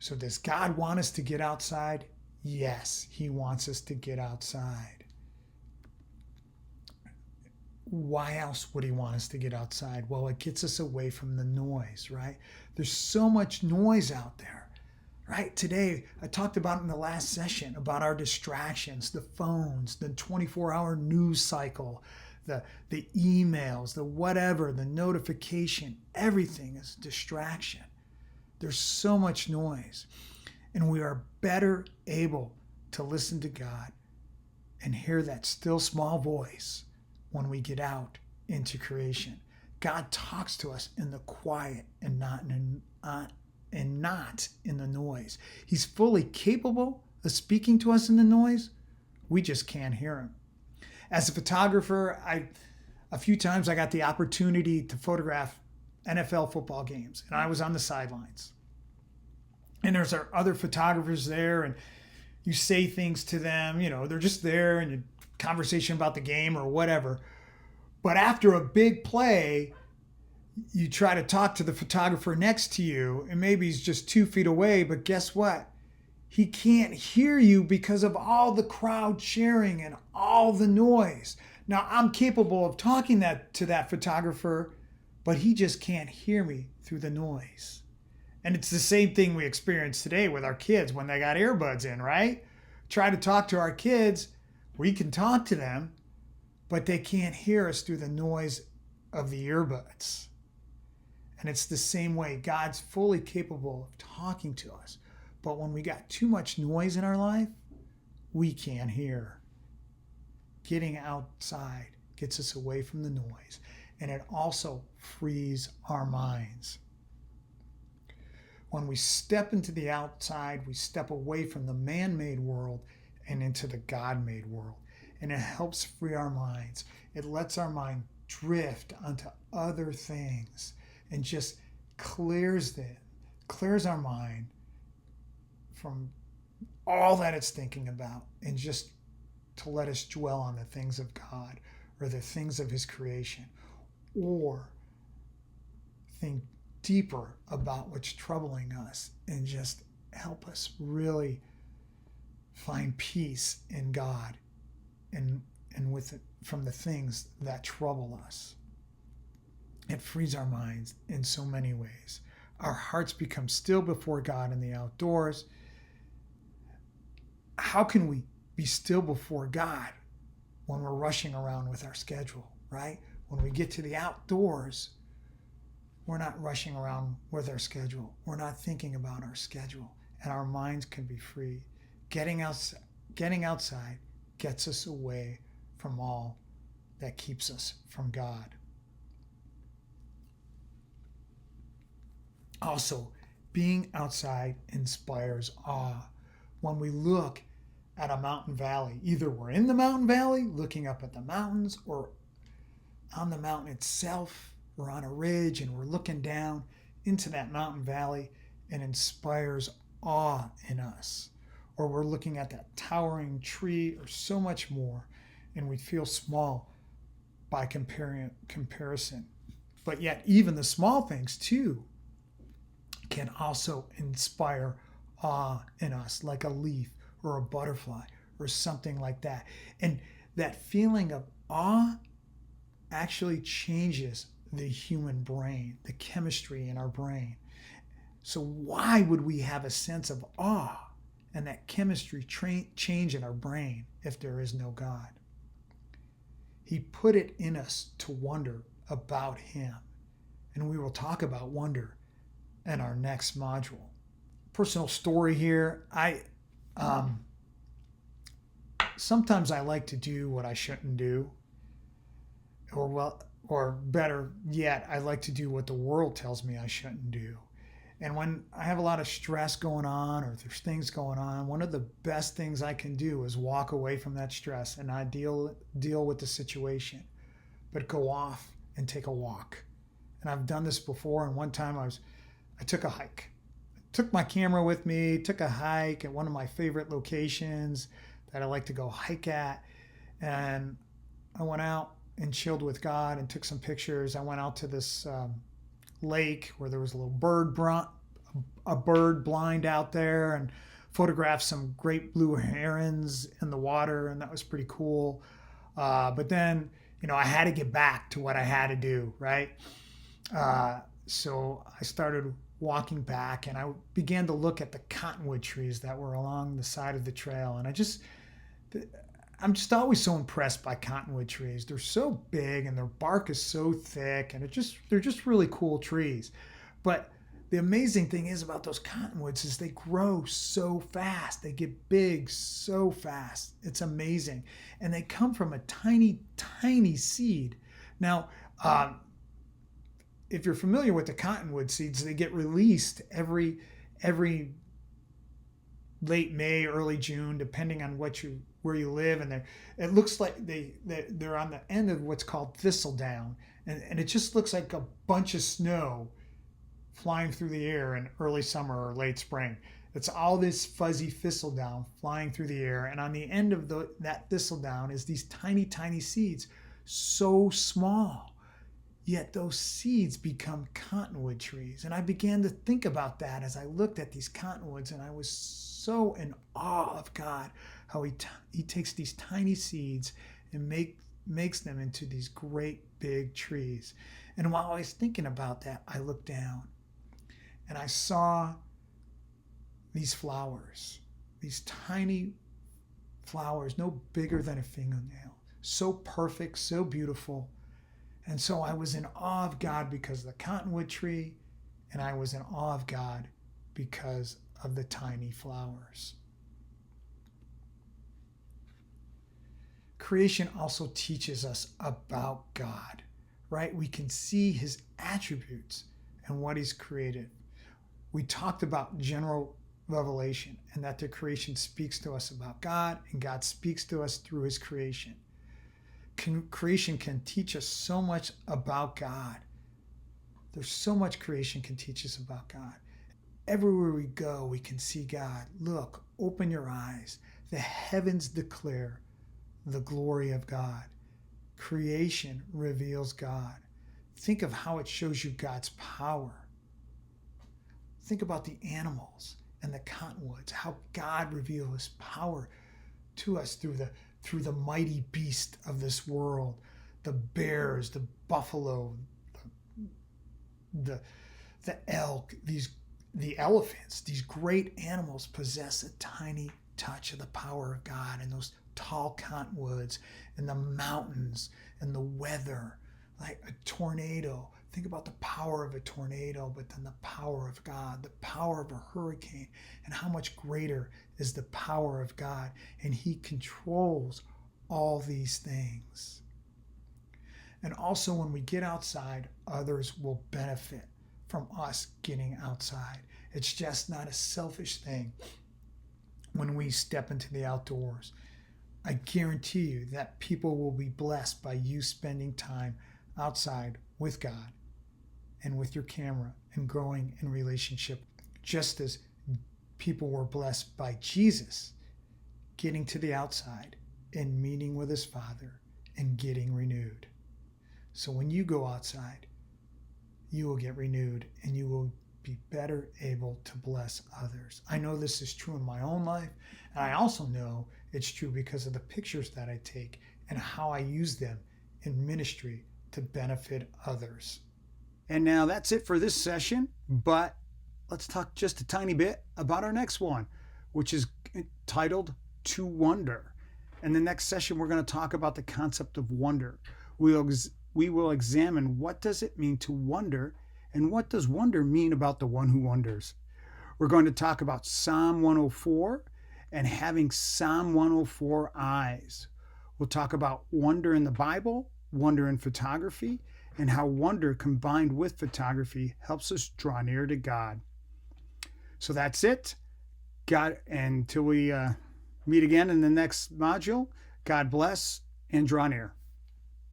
So does God want us to get outside? Yes, he wants us to get outside. Why else would he want us to get outside? Well, it gets us away from the noise, right? There's so much noise out there, right? Today, I talked about in the last session about our distractions, the phones, the 24-hour news cycle, the emails, the whatever, the notification, everything is distraction. There's so much noise. And we are better able to listen to God and hear that still small voice when we get out into creation. God talks to us in the quiet and not in the noise. He's fully capable of speaking to us in the noise. We just can't hear him. As a photographer, a few times I got the opportunity to photograph NFL football games, and I was on the sidelines. And there's other photographers there, and you say things to them, they're just there, and you conversation about the game or whatever. But after a big play, you try to talk to the photographer next to you, and maybe he's just 2 feet away, but guess what? He can't hear you because of all the crowd cheering and all the noise. Now, I'm capable of talking to that photographer, but he just can't hear me through the noise. And it's the same thing we experience today with our kids when they got earbuds in, right? Try to talk to our kids. We can talk to them, but they can't hear us through the noise of the earbuds. And it's the same way. God's fully capable of talking to us. But when we got too much noise in our life, we can't hear. Getting outside gets us away from the noise. And it also frees our minds. When we step into the outside, we step away from the man-made world and into the God-made world. And it helps free our minds. It lets our mind drift onto other things and just clears our mind from all that it's thinking about, and just to let us dwell on the things of God or the things of his creation, or think deeper about what's troubling us and just help us really find peace in God and with it from the things that trouble us. It frees our minds in so many ways. Our hearts become still before God in the outdoors. How can we be still before God when we're rushing around with our schedule, right? When we get to the outdoors, we're not rushing around with our schedule. We're not thinking about our schedule, and our minds can be free. Getting outside gets us away from all that keeps us from God. Also, being outside inspires awe. When we look at a mountain valley, either we're in the mountain valley looking up at the mountains, or on the mountain itself, we're on a ridge and we're looking down into that mountain valley, and inspires awe in us. Or we're looking at that towering tree or so much more, and we feel small by comparison. But yet even the small things too can also inspire awe in us, like a leaf or a butterfly or something like that. And that feeling of awe actually changes the human brain, the chemistry in our brain. So why would we have a sense of awe and that chemistry change in our brain if there is no God? He put it in us to wonder about him. And we will talk about wonder in our next module. Personal story here. Sometimes I like to do what I shouldn't do. Or better yet, I like to do what the world tells me I shouldn't do. And when I have a lot of stress going on, or there's things going on, one of the best things I can do is walk away from that stress and not deal with the situation, but go off and take a walk. And I've done this before. And one time I took a hike. I took my camera with me, took a hike at one of my favorite locations that I like to go hike at. And I went out and chilled with God and took some pictures. I went out to this lake where there was a little a bird blind out there and photographed some great blue herons in the water, and that was pretty cool. But then, I had to get back to what I had to do, right? So I started walking back, and I began to look at the cottonwood trees that were along the side of the trail. And I'm just always so impressed by cottonwood trees. They're so big and their bark is so thick, and they're just really cool trees. But the amazing thing is about those cottonwoods is they grow so fast. They get big so fast. It's amazing. And they come from a tiny, tiny seed. Now, if you're familiar with the cottonwood seeds, they get released every late May, early June, depending on where you live. And it looks like they're on the end of what's called thistledown. And it just looks like a bunch of snow flying through the air in early summer or late spring. It's all this fuzzy thistledown flying through the air. And on the end of that thistledown is these tiny, tiny seeds, so small. Yet those seeds become cottonwood trees. And I began to think about that as I looked at these cottonwoods, and I was so in awe of God, how he takes these tiny seeds and makes them into these great big trees. And while I was thinking about that, I looked down and I saw these flowers, these tiny flowers, no bigger than a fingernail, so perfect, so beautiful. And so I was in awe of God because of the cottonwood tree, and I was in awe of God because of the tiny flowers. Creation also teaches us about God, right? We can see his attributes and what he's created. We talked about general revelation and that the creation speaks to us about God, and God speaks to us through his creation. Creation can teach us so much about God. There's so much creation can teach us about God. Everywhere we go, we can see God. Look, open your eyes. The heavens declare the glory of God. Creation reveals God. Think of how it shows you God's power. Think about the animals and the cottonwoods, how God reveals his power to us through the mighty beast of this world, the bears, the buffalo, the elk, the elephants. These great animals possess a tiny touch of the power of God, and those tall cottonwoods and the mountains and the weather, like a tornado. Think about the power of a tornado, but then the power of God, the power of a hurricane, and how much greater is the power of God. And he controls all these things. And also, when we get outside, others will benefit from us getting outside. It's just not a selfish thing when we step into the outdoors. I guarantee you that people will be blessed by you spending time outside with God and with your camera and growing in relationship, just as people were blessed by Jesus getting to the outside and meeting with his Father and getting renewed. So when you go outside, you will get renewed and you will be better able to bless others. I know this is true in my own life, and I also know it's true because of the pictures that I take and how I use them in ministry to benefit others. And now that's it for this session, but let's talk just a tiny bit about our next one, which is titled To Wonder. In the next session, we're going to talk about the concept of wonder. We will examine what does it mean to wonder, and what does wonder mean about the one who wonders. We're going to talk about Psalm 104 and having Psalm 104 eyes. We'll talk about wonder in the Bible, wonder in photography, and how wonder combined with photography helps us draw near to God. So that's it. God, until we meet again in the next module, God bless and draw near.